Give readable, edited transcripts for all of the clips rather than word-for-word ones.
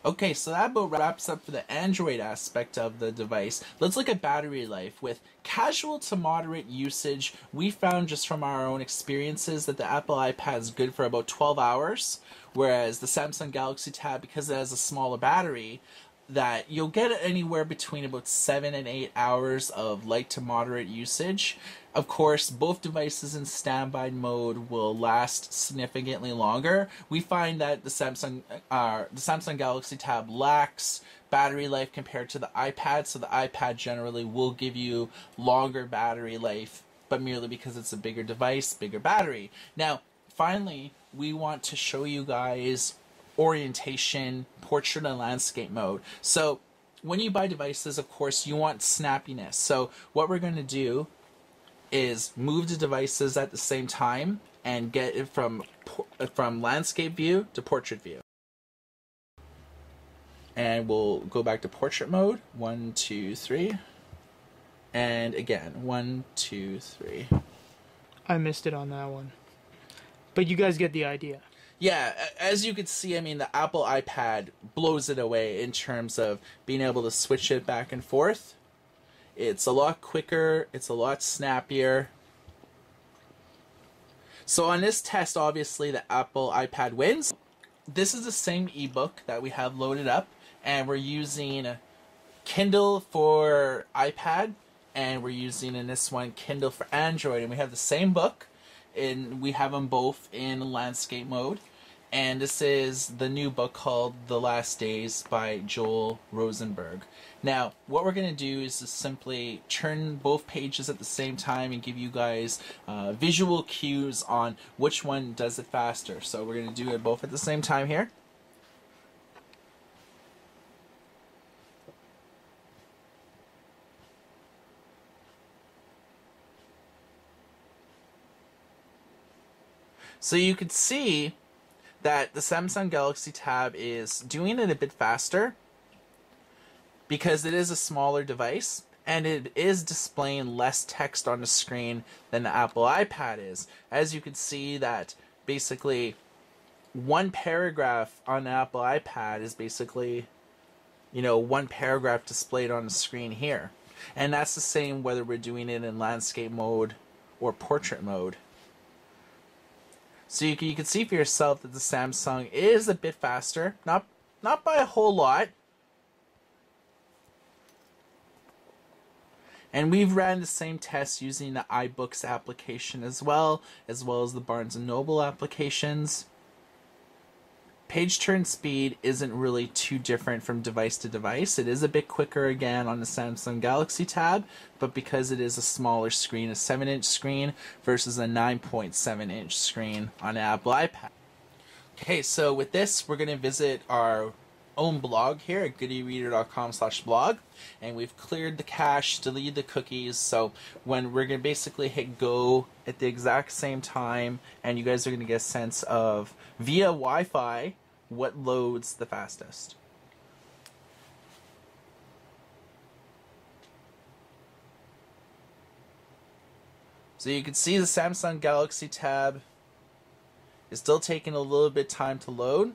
Okay, so that about wraps up for the Android aspect of the device. Let's look at battery life. With casual to moderate usage, we found just from our own experiences that the Apple iPad is good for about 12 hours, whereas the Samsung Galaxy Tab, because it has a smaller battery, that you'll get anywhere between about 7 and 8 hours of light to moderate usage. Of course, both devices in standby mode will last significantly longer. We find that the Samsung Galaxy Tab lacks battery life compared to the iPad, so the iPad generally will give you longer battery life, but merely because it's a bigger device, bigger battery. Now, finally, we want to show you guys orientation, portrait, and landscape mode. So when you buy devices, of course, you want snappiness. So what we're going to do is move the devices at the same time and get it from landscape view to portrait view. And we'll go back to portrait mode. 1, 2, 3. And again, 1, 2, 3. I missed it on that one. But you guys get the idea. Yeah, as you can see, I mean, the Apple iPad blows it away in terms of being able to switch it back and forth. It's a lot quicker, it's a lot snappier. So on this test, obviously, the Apple iPad wins. This is the same ebook that we have loaded up, and we're using Kindle for iPad, and we're using in this one Kindle for Android, and we have the same book, and we have them both in landscape mode. And this is the new book called The Last Days by Joel Rosenberg. Now, what we're going to do is just simply turn both pages at the same time and give you guys visual cues on which one does it faster. So we're going to do it both at the same time here. So you can see that the Samsung Galaxy Tab is doing it a bit faster because it is a smaller device and it is displaying less text on the screen than the Apple iPad is. As you can see that basically one paragraph on the Apple iPad is basically, you know, one paragraph displayed on the screen here. And that's the same whether we're doing it in landscape mode or portrait mode. So you can see for yourself that the Samsung is a bit faster, not by a whole lot. And we've ran the same tests using the iBooks application as well as the Barnes & Noble applications. Page turn speed isn't really too different from device to device. It is a bit quicker again on the Samsung Galaxy Tab, but because it is a smaller screen, a 7-inch screen versus a 9.7-inch screen on an Apple iPad. Okay, so with this, we're going to visit our own blog here at goodereader.com/blog, and we've cleared the cache, deleted the cookies, so when we're going to basically hit go at the exact same time, and you guys are going to get a sense of, via Wi-Fi, what loads the fastest. So you can see the Samsung Galaxy Tab is still taking a little bit of time to load.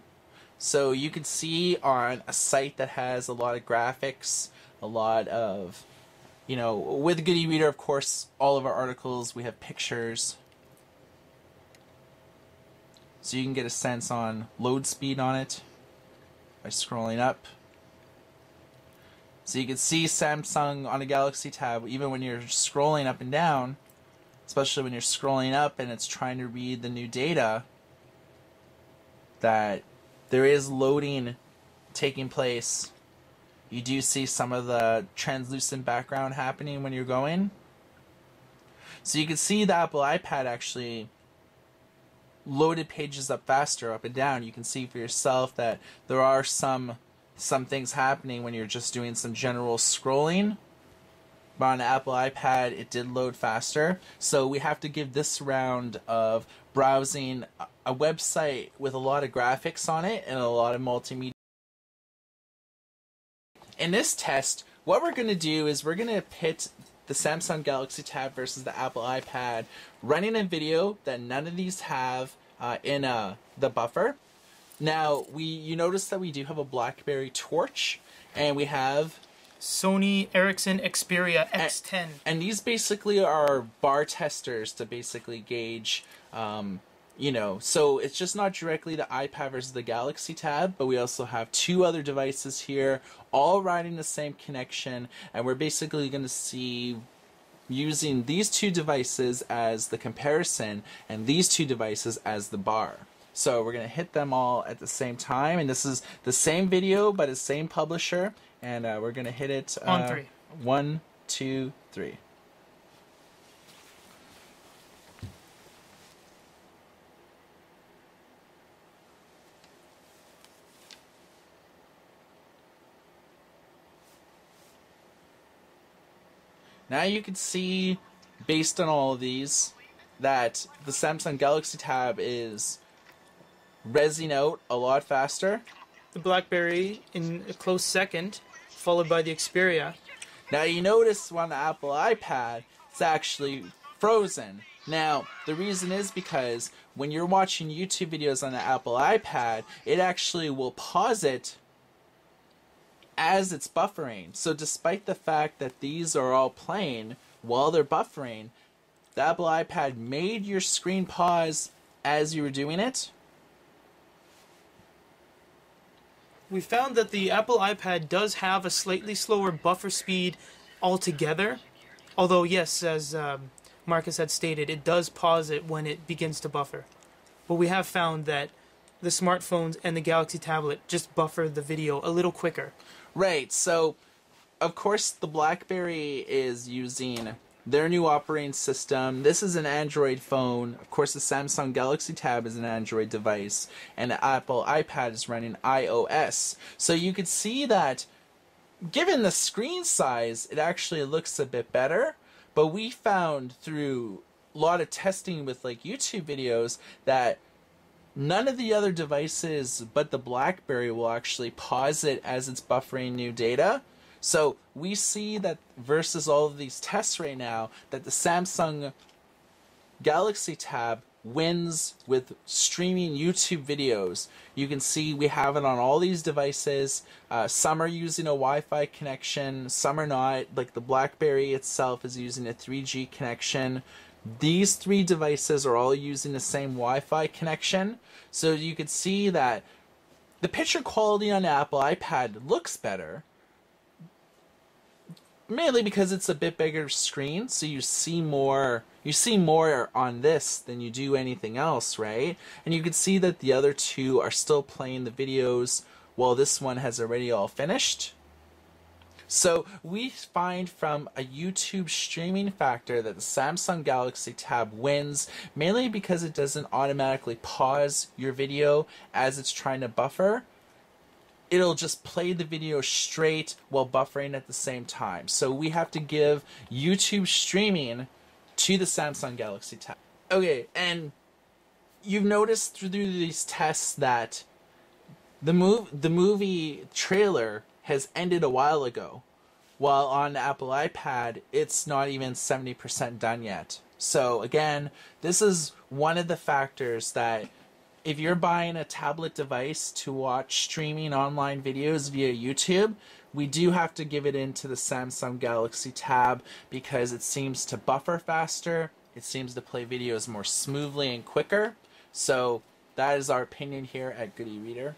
So you can see on a site that has a lot of graphics, a lot of, you know, with Good e-Reader, of course, all of our articles, we have pictures. So you can get a sense on load speed on it by scrolling up. So you can see Samsung on a Galaxy Tab, even when you're scrolling up and down, especially when you're scrolling up and it's trying to read the new data, that there is loading taking place. You do see some of the translucent background happening when you're going. So you can see the Apple iPad actually loaded pages up faster, up and down. You can see for yourself that there are some things happening when you're just doing some general scrolling. But on the Apple iPad, it did load faster. So we have to give this round of browsing a website with a lot of graphics on it and a lot of multimedia. In this test, what we're going to do is we're going to pit the Samsung Galaxy Tab versus the Apple iPad, running a video that none of these have in the buffer. Now, you notice that we do have a BlackBerry Torch, and we have Sony Ericsson Xperia X10. and these basically are bar testers to basically gauge, you know, so it's just not directly the iPad versus the Galaxy Tab, but we also have two other devices here, all riding the same connection, and we're basically going to see using these two devices as the comparison and these two devices as the bar. So we're going to hit them all at the same time, and this is the same video but the same publisher, and we're going to hit it on 3. 1, 2, 3. Now you can see, based on all of these, that the Samsung Galaxy Tab is rezzing out a lot faster. The BlackBerry in a close second, followed by the Xperia. Now you notice on the Apple iPad, it's actually frozen. Now, the reason is because when you're watching YouTube videos on the Apple iPad, it actually will pause it as it's buffering. So despite the fact that these are all playing while they're buffering, the Apple iPad made your screen pause as you were doing it. We found that the Apple iPad does have a slightly slower buffer speed altogether. Although, yes, as Marcus had stated, it does pause it when it begins to buffer. But we have found that the smartphones and the Galaxy tablet just buffer the video a little quicker. Right, so of course the BlackBerry is using their new operating system. This is an Android phone. Of course the Samsung Galaxy Tab is an Android device, and the Apple iPad is running iOS. So you could see that given the screen size, it actually looks a bit better, but we found through a lot of testing with like YouTube videos that none of the other devices but the BlackBerry will actually pause it as it's buffering new data. So we see that versus all of these tests right now, that the Samsung Galaxy Tab wins with streaming YouTube videos. You can see we have it on all these devices. Some are using a Wi-Fi connection, some are not. Like the BlackBerry itself is using a 3G connection. These three devices are all using the same Wi-Fi connection, so you can see that the picture quality on the Apple iPad looks better, mainly because it's a bit bigger screen, so you see more on this than you do anything else, right? And you can see that the other two are still playing the videos while this one has already all finished. So we find from a YouTube streaming factor that the Samsung Galaxy Tab wins, mainly because it doesn't automatically pause your video as it's trying to buffer. It'll just play the video straight while buffering at the same time. So we have to give YouTube streaming to the Samsung Galaxy Tab. Okay, and you've noticed through these tests that the movie trailer has ended a while ago, while on the Apple iPad it's not even 70% done yet. So again, this is one of the factors that if you're buying a tablet device to watch streaming online videos via YouTube, we do have to give it into the Samsung Galaxy Tab because it seems to buffer faster, it seems to play videos more smoothly and quicker. So that is our opinion here at Good eReader.